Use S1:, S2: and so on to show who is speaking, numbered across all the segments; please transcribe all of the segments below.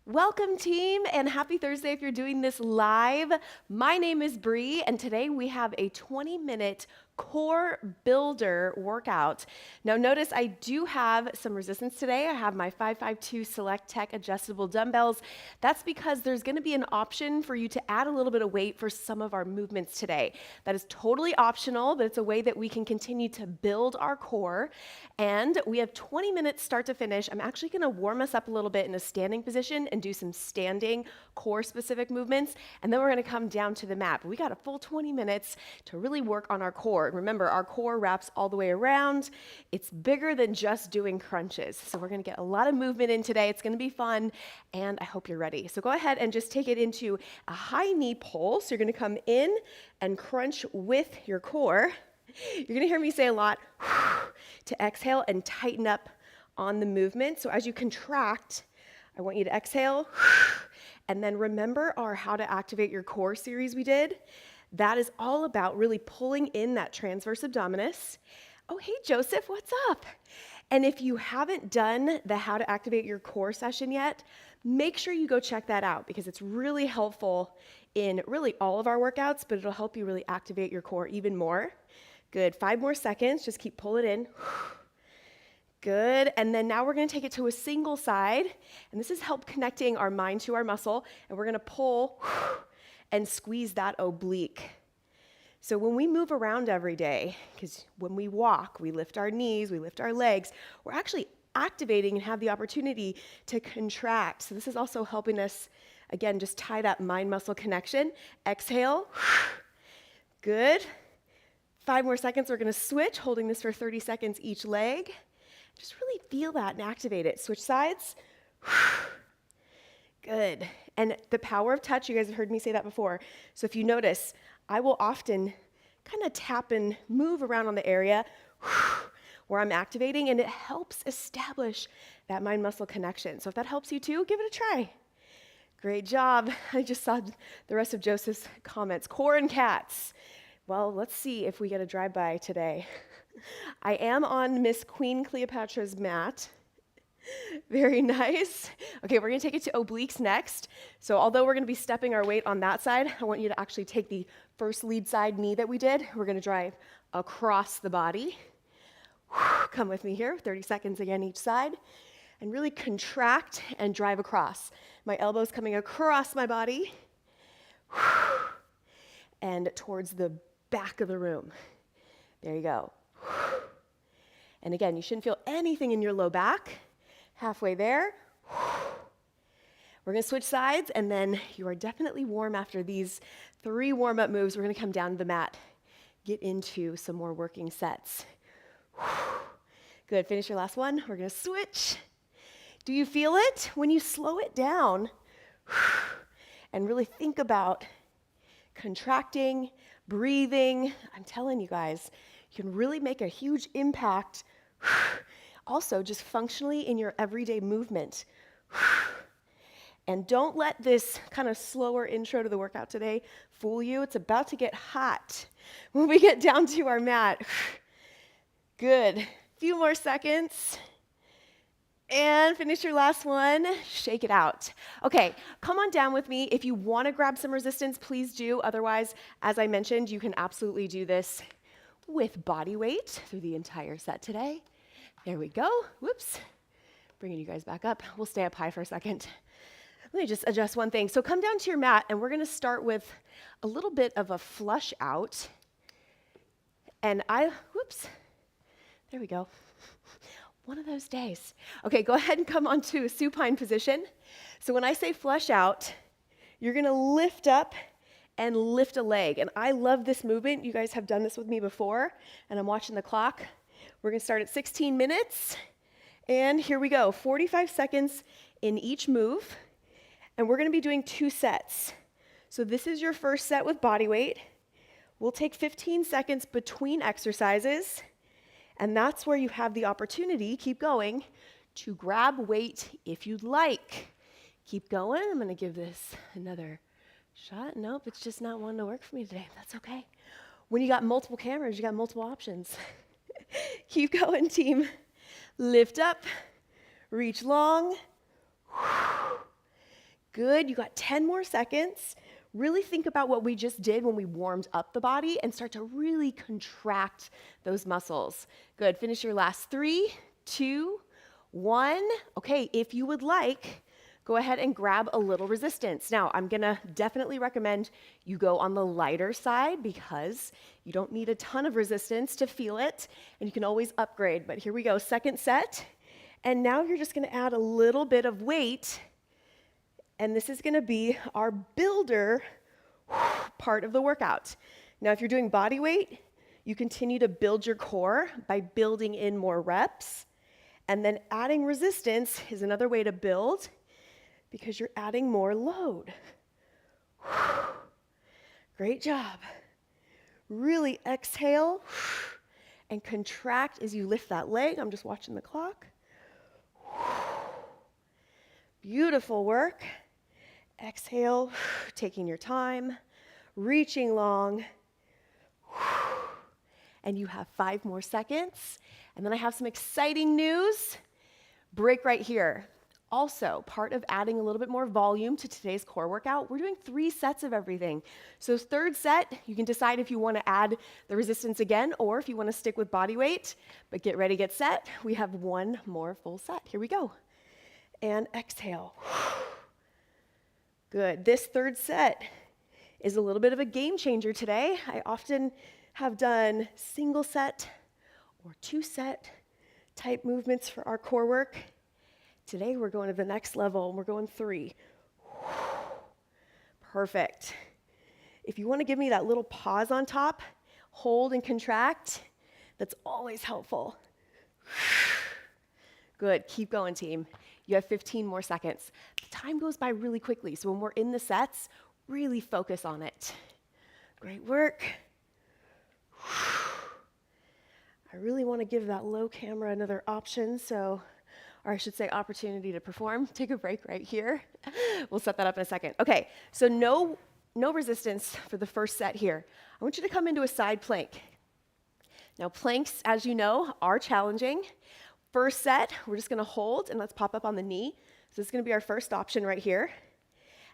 S1: Welcome team and happy Thursday if you're doing this live. My name is Bree and today we have a 20-minute core builder workout. Now notice I do have some resistance today. I have my 552 Select Tech adjustable dumbbells. That's because there's going to be an option for you to add a little bit of weight for some of our movements today. That is totally optional, but it's a way that we can continue to build our core. And we have 20 minutes start to finish. I'm actually going to warm us up a little bit in a standing position and do some standing core specific movements. And then we're going to come down to the mat. But we got a full 20 minutes to really work on our core. Remember, our core wraps all the way around. It's bigger than just doing crunches. So we're going to get a lot of movement in today. It's going to be fun, and I hope you're ready. So go ahead and just take it into a high knee pull. So you're going to come in and crunch with your core. You're going to hear me say a lot to exhale and tighten up on the movement. So as you contract, I want you to exhale, and then remember our How to Activate Your Core series we did. That is all about really pulling in that transverse abdominis. Oh, hey, Joseph, what's up? And if you haven't done the How to Activate Your Core session yet, make sure you go check that out because it's really helpful in really all of our workouts, but it'll help you really activate your core even more. Good, 5 more seconds, just keep pulling in. Good, and then now we're gonna take it to a single side, and this is help connecting our mind to our muscle, and we're gonna pull and squeeze that oblique. So when we move around every day, because when we walk, we lift our knees, we lift our legs, we're actually activating and have the opportunity to contract. So this is also helping us, again, just tie that mind-muscle connection. Exhale, good. 5 more seconds, we're gonna switch, holding this for 30 seconds each leg. Just really feel that and activate it. Switch sides. Good. And the power of touch, you guys have heard me say that before. So if you notice, I will often kind of tap and move around on the area where I'm activating, and it helps establish that mind-muscle connection. So if that helps you too, give it a try. Great job. I just saw the rest of Joseph's comments. Core and cats. Well, let's see if we get a drive-by today. I am on Miss Queen Cleopatra's mat. Very nice. Okay, we're gonna take it to obliques next. So although we're gonna be stepping our weight on that side, I want you to actually take the first lead side knee that we did. We're gonna drive across the body. Come with me here, 30 seconds again each side. And really contract and drive across. My elbows coming across my body and towards the back of the room. There you go. And again, you shouldn't feel anything in your low back. Halfway there. We're gonna switch sides, and then you are definitely warm after these 3 warm-up moves. We're gonna come down to the mat, get into some more working sets. Good, finish your last one. We're gonna switch. Do you feel it? When you slow it down and really think about contracting, breathing, I'm telling you guys, you can really make a huge impact also just functionally in your everyday movement. And don't let this kind of slower intro to the workout today fool you. It's about to get hot when we get down to our mat. Good. Few more seconds. And finish your last one. Shake it out. Okay, come on down with me. If you want to grab some resistance, please do. Otherwise, as I mentioned, you can absolutely do this with body weight through the entire set today. There we go. Whoops. Bringing you guys back up. We'll stay up high for a second. Let me just adjust one thing. So come down to your mat, and we're going to start with a little bit of a flush out. And whoops. There we go. One of those days. Okay, go ahead and come onto a supine position. So when I say flush out, you're going to lift up and lift a leg. And I love this movement. You guys have done this with me before, and I'm watching the clock. We're going to start at 16 minutes. And here we go. 45 seconds in each move. And we're going to be doing 2 sets. So this is your first set with body weight. We'll take 15 seconds between exercises. And that's where you have the opportunity, keep going, to grab weight if you'd like. Keep going. I'm going to give this another shot. Nope, it's just not one to work for me today. That's okay. When you got multiple cameras, you got multiple options. Keep going, team. Lift up, reach long, Good, you got 10 more seconds. Really think about what we just did when we warmed up the body and start to really contract those muscles. Good, finish your last 3, 2, 1. Okay, if you would like, go ahead and grab a little resistance. Now, I'm gonna definitely recommend you go on the lighter side because you don't need a ton of resistance to feel it, and you can always upgrade. But here we go, second set. And now you're just gonna add a little bit of weight, and this is gonna be our builder part of the workout. Now, if you're doing body weight, you continue to build your core by building in more reps, and then adding resistance is another way to build because you're adding more load. Great job. Really exhale and contract as you lift that leg. I'm just watching the clock. Beautiful work. Exhale, taking your time, reaching long. And you have 5 more seconds. And then I have some exciting news. Break right here. Also, part of adding a little bit more volume to today's core workout, we're doing 3 sets of everything. So third set, you can decide if you want to add the resistance again or if you want to stick with body weight. But get ready, get set. We have 1 more full set. Here we go. And exhale. Good. This third set is a little bit of a game changer today. I often have done single set or 2 set type movements for our core work. Today we're going to the next level and we're going 3. Perfect. If you want to give me that little pause on top, hold and contract, that's always helpful. Good, keep going, team. You have 15 more seconds. The time goes by really quickly, so when we're in the sets, really focus on it. Great work. I really want to give that low camera another option, or I should say opportunity to perform. Take a break right here. We'll set that up in a second. Okay, so no resistance for the first set here. I want you to come into a side plank. Now planks, as you know, are challenging. First set, we're just gonna hold and let's pop up on the knee. So this is gonna be our first option right here.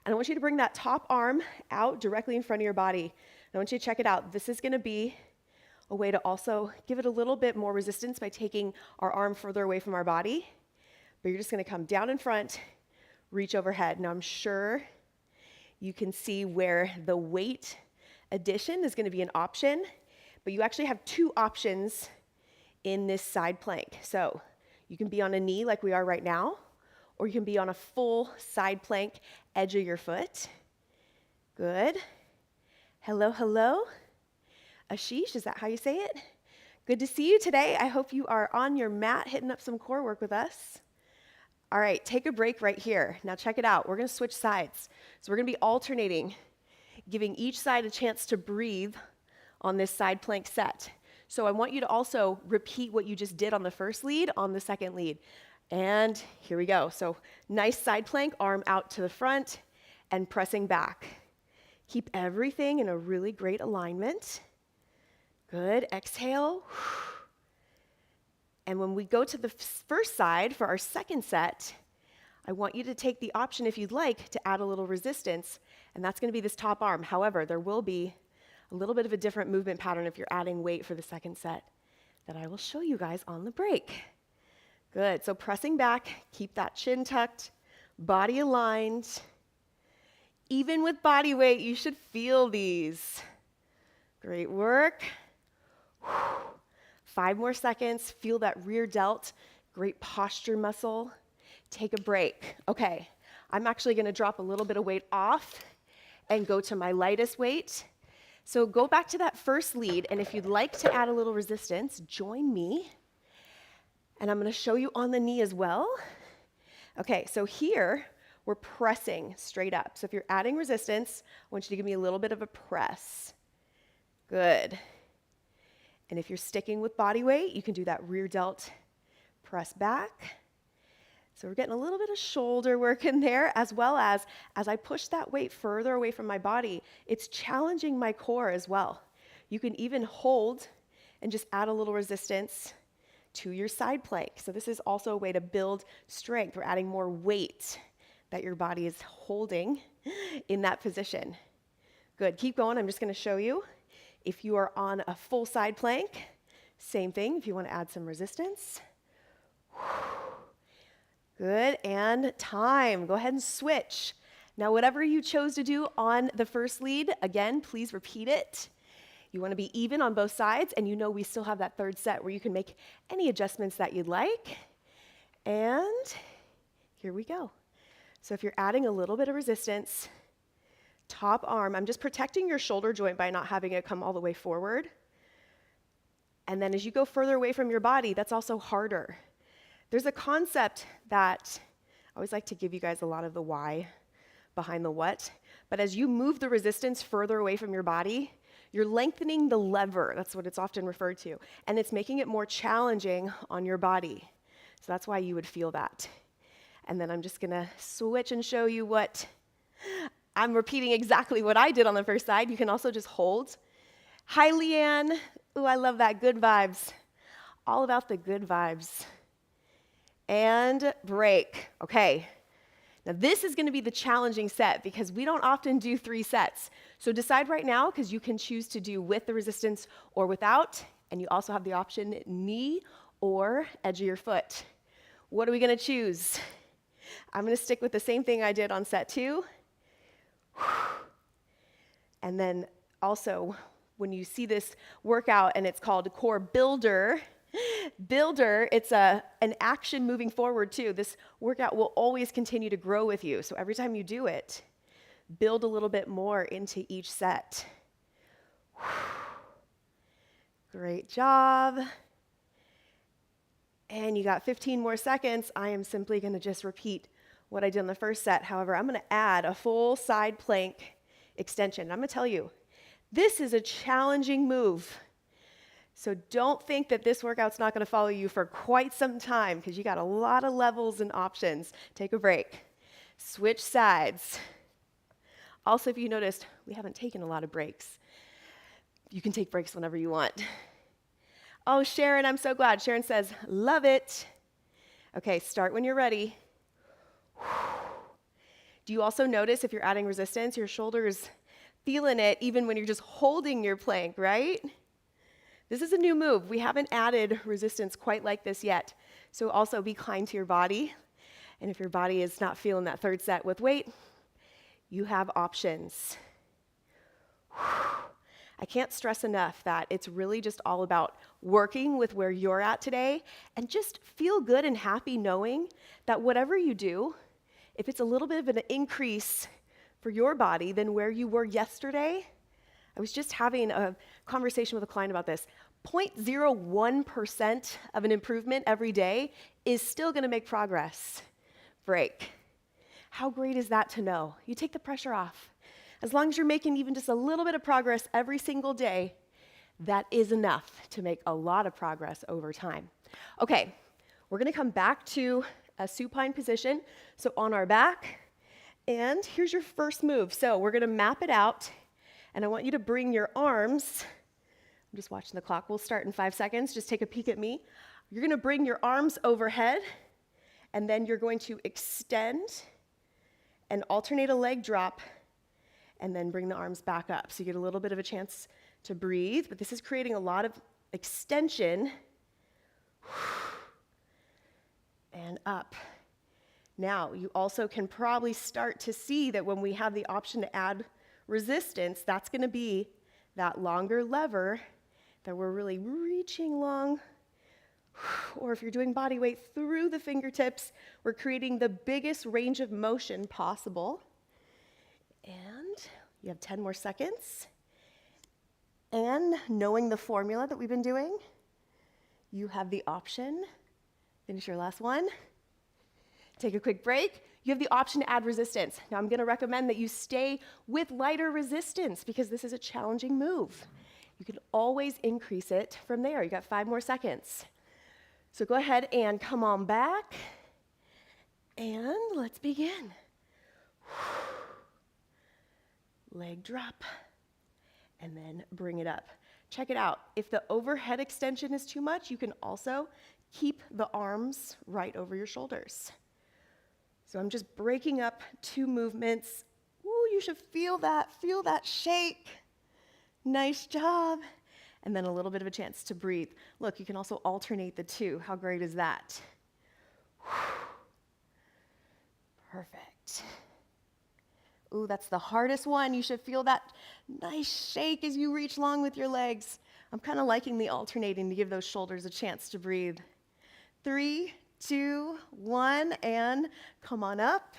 S1: And I want you to bring that top arm out directly in front of your body. And I want you to check it out. This is gonna be a way to also give it a little bit more resistance by taking our arm further away from our body. But you're just gonna come down in front, reach overhead. Now I'm sure you can see where the weight addition is gonna be an option, but you actually have 2 options in this side plank. So you can be on a knee like we are right now, or you can be on a full side plank, edge of your foot. Good. Hello, hello. Ashish, is that how you say it? Good to see you today. I hope you are on your mat hitting up some core work with us. All right, take a break right here. Now check it out. We're gonna switch sides. So we're gonna be alternating, giving each side a chance to breathe on this side plank set. So I want you to also repeat what you just did on the first lead on the second lead. And here we go. So nice side plank, arm out to the front and pressing back. Keep everything in a really great alignment. Good, exhale. And when we go to the first side for our second set, I want you to take the option, if you'd like, to add a little resistance, and that's gonna be this top arm. However, there will be a little bit of a different movement pattern if you're adding weight for the second set that I will show you guys on the break. Good, so pressing back, keep that chin tucked, body aligned. Even with body weight, you should feel these. Great work. 5 more seconds, feel that rear delt, great posture muscle. Take a break. Okay, I'm actually gonna drop a little bit of weight off and go to my lightest weight. So go back to that first lead, and if you'd like to add a little resistance, join me. And I'm gonna show you on the knee as well. Okay, so here, we're pressing straight up. So if you're adding resistance, I want you to give me a little bit of a press. Good. And if you're sticking with body weight, you can do that rear delt press back. So we're getting a little bit of shoulder work in there, as well as I push that weight further away from my body, it's challenging my core as well. You can even hold and just add a little resistance to your side plank. So this is also a way to build strength. We're adding more weight. that your body is holding in that position. Good, keep going. I'm just going to show you. If you are on a full side plank, same thing. If you want to add some resistance. Good, and time. Go ahead and switch. Now, whatever you chose to do on the first lead, again, please repeat it. You want to be even on both sides, and you know we still have that third set where you can make any adjustments that you'd like. And here we go. So if you're adding a little bit of resistance, top arm, I'm just protecting your shoulder joint by not having it come all the way forward. And then as you go further away from your body, that's also harder. There's a concept that I always like to give you guys a lot of the why behind the what, but as you move the resistance further away from your body, you're lengthening the lever. That's what it's often referred to, and it's making it more challenging on your body. So that's why you would feel that. And then I'm just gonna switch and show you what I'm repeating exactly what I did on the first side. You can also just hold. Hi, Leanne. Ooh, I love that. Good vibes. All about the good vibes. And break. Okay. Now this is going to be the challenging set because we don't often do 3 sets. So decide right now, because you can choose to do with the resistance or without, and you also have the option knee or edge of your foot. What are we going to choose? I'm going to stick with the same thing I did on set 2. And then also, when you see this workout and it's called Core Builder, it's an action moving forward too. This workout will always continue to grow with you. So every time you do it, build a little bit more into each set. Great job. And you got 15 more seconds. I am simply going to just repeat what I did on the first set. However, I'm going to add a full side plank extension. I'm going to tell you, this is a challenging move. So don't think that this workout's not going to follow you for quite some time because you got a lot of levels and options. Take a break. Switch sides. Also, if you noticed, we haven't taken a lot of breaks. You can take breaks whenever you want. Oh, Sharon, I'm so glad. Sharon says, love it. Okay, start when you're ready. Do you also notice if you're adding resistance, your shoulders feeling it even when you're just holding your plank, right? This is a new move. We haven't added resistance quite like this yet. So also be kind to your body. And if your body is not feeling that third set with weight, you have options. I can't stress enough that it's really just all about working with where you're at today and just feel good and happy knowing that whatever you do, if it's a little bit of an increase for your body than where you were yesterday. I was just having a conversation with a client about this. 0.01% of an improvement every day is still going to make progress. Break. How great is that to know? You take the pressure off. As long as you're making even just a little bit of progress every single day, that is enough to make a lot of progress over time. Okay, we're going to come back to a supine position. So on our back, and here's your first move. So we're going to map it out. And I want you to bring your arms, I'm just watching the clock, we'll start in 5 seconds, just take a peek at me. You're gonna bring your arms overhead, and then you're going to extend and alternate a leg drop, and then bring the arms back up. So you get a little bit of a chance to breathe, but this is creating a lot of extension. And up. Now, you also can probably start to see that when we have the option to add resistance, that's going to be that longer lever that we're really reaching long. Or if you're doing body weight through the fingertips, we're creating the biggest range of motion possible. And you have 10 more seconds. And knowing the formula that we've been doing, you have the option, finish your last one, take a quick break. You have the option to add resistance. Now I'm going to recommend that you stay with lighter resistance because this is a challenging move. You can always increase it from there. You got 5 more seconds. So go ahead and come on back and let's begin. Leg drop and then bring it up. Check it out. If the overhead extension is too much, you can also keep the arms right over your shoulders. So I'm just breaking up 2 movements. Ooh, you should feel that shake. Nice job. And then a little bit of a chance to breathe. Look, you can also alternate the 2. How great is that? Perfect. Ooh, that's the hardest one. You should feel that nice shake as you reach long with your legs. I'm kind of liking the alternating to give those shoulders a chance to breathe. 3, 2, 1, and come on up.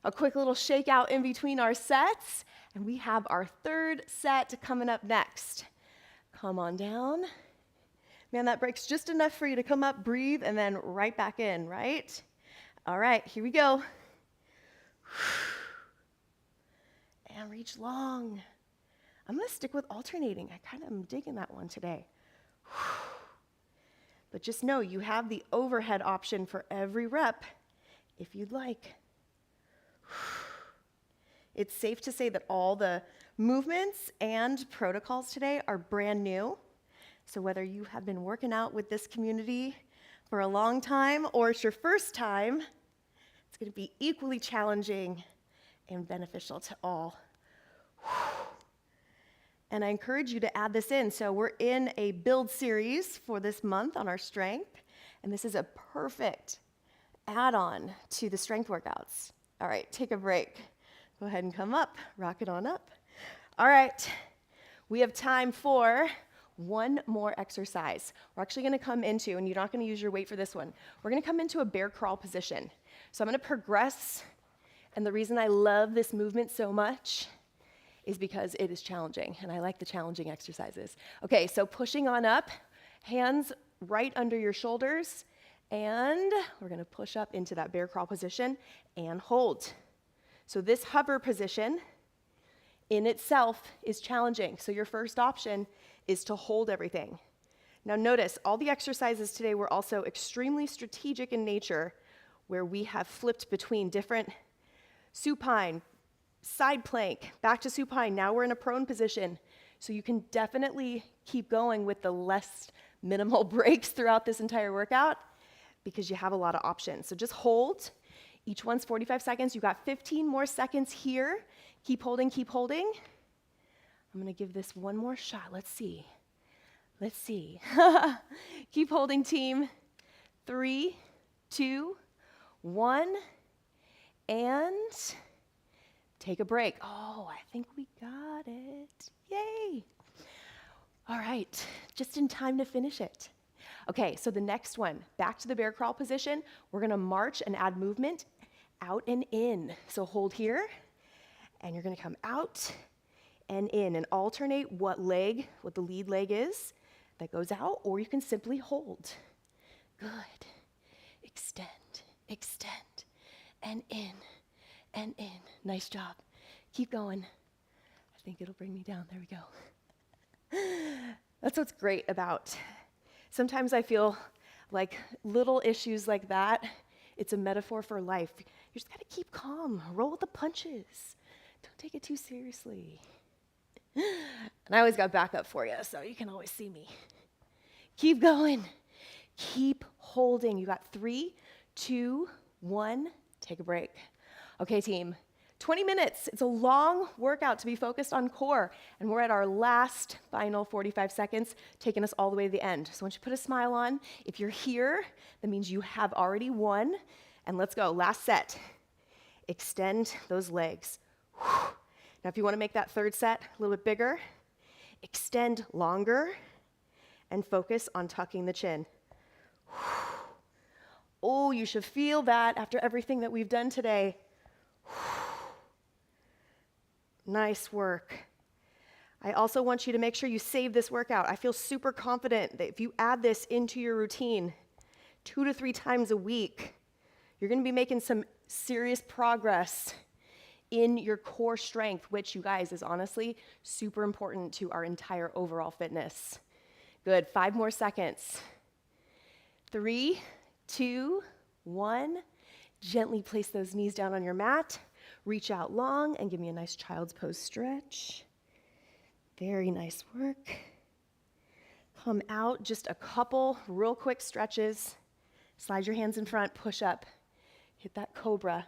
S1: A quick little shake out in between our sets, and we have our 3rd set coming up next. Come on down. Man, that breaks just enough for you to come up, breathe, and then right back in, right? All right, here we go. And reach long. I'm going to stick with alternating. I kind of am digging that one today. But just know you have the overhead option for every rep if you'd like. It's safe to say that all the movements and protocols today are brand new. So whether you have been working out with this community for a long time or it's your first time, it's going to be equally challenging and beneficial to all. And I encourage you to add this in. So we're in a build series for this month on our strength, and this is a perfect add-on to the strength workouts. All right, take a break. Go ahead and come up, rock it on up. All right, we have time for one more exercise. We're actually going to come into, and you're not going to use your weight for this one, we're going to come into a bear crawl position. So I'm going to progress. And the reason I love this movement so much is because it is challenging, and I like the challenging exercises. Okay, so pushing on up, hands right under your shoulders, and we're gonna push up into that bear crawl position and hold. So this hover position in itself is challenging. So your first option is to hold everything. Now notice, all the exercises today were also extremely strategic in nature, where we have flipped between different supine, side plank, back to supine. Now we're in a prone position. So you can definitely keep going with the less minimal breaks throughout this entire workout because you have a lot of options. So just hold. Each one's 45 seconds. You got 15 more seconds here. Keep holding, keep holding. I'm going to give this one more shot. Let's see. Let's see. Keep holding, team. 3, 2, 1. And take a break. Oh, I think we got it. Yay. All right, just in time to finish it. Okay, so the next one, back to the bear crawl position. We're gonna march and add movement out and in. So hold here, and you're gonna come out and in and alternate what the lead leg is that goes out, or you can simply hold. Good. Extend, extend. And in, and in. Nice job. Keep going. I think it'll bring me down. There we go. That's what's great about. Sometimes I feel like little issues like that, it's a metaphor for life. You just gotta keep calm. Roll with the punches. Don't take it too seriously. And I always got backup for you, so you can always see me. Keep going. Keep holding. You got 3, 2, 1. Take a break. Okay, team, 20 minutes. It's a long workout to be focused on core, and we're at our last final 45 seconds, taking us all the way to the end. So once you put a smile on, if you're here, that means you have already won, and let's go. Last set. Extend those legs. Now, if you want to make that third set a little bit bigger, extend longer and focus on tucking the chin. Oh, you should feel that after everything that we've done today. Nice work. I also want you to make sure you save this workout. I feel super confident that if you add this into your routine 2 to 3 times a week, you're going to be making some serious progress in your core strength, which, you guys, is honestly super important to our entire overall fitness. Good. 5 more seconds. 3, 2, 1. Gently place those knees down on your mat. Reach out long and give me a nice child's pose stretch. Very nice work. Come out, just a couple real quick stretches. Slide your hands in front, push up. Hit that cobra.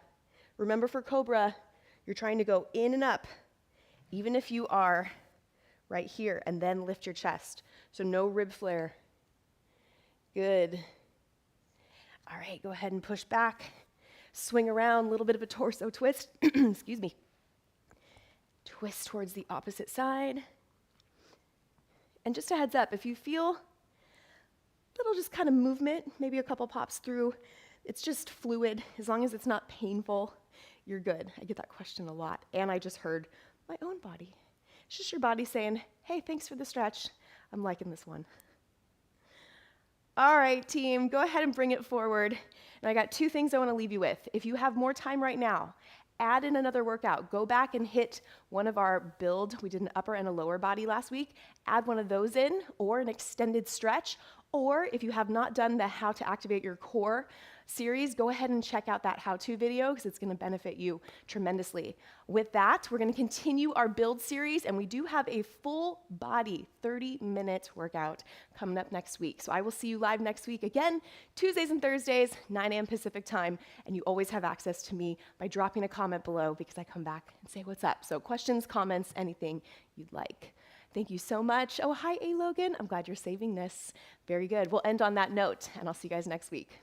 S1: Remember, for cobra, you're trying to go in and up, even if you are right here, and then lift your chest. So no rib flare. Good. All right, go ahead and push back. Swing around, a little bit of a torso twist. Excuse me. Twist towards the opposite side. And just a heads up, if you feel little just kind of movement, maybe a couple pops through, it's just fluid. As long as it's not painful, you're good. I get that question a lot. And I just heard my own body. It's just your body saying, hey, thanks for the stretch. I'm liking this one. All right, team, go ahead and bring it forward. And I got 2 things I want to leave you with. If you have more time right now, add in another workout. Go back and hit one of our build. We did an upper and a lower body last week. Add one of those in, or an extended stretch. Or if you have not done the How to Activate Your Core series, go ahead and check out that how-to video because it's going to benefit you tremendously. With that, we're going to continue our build series, and we do have a full body 30-minute workout coming up next week. So I will see you live next week again, Tuesdays and Thursdays, 9 a.m. Pacific time, and you always have access to me by dropping a comment below because I come back and say what's up. So questions, comments, anything you'd like. Thank you so much. Oh, hi, A. Logan. I'm glad you're saving this. Very good. We'll end on that note, and I'll see you guys next week.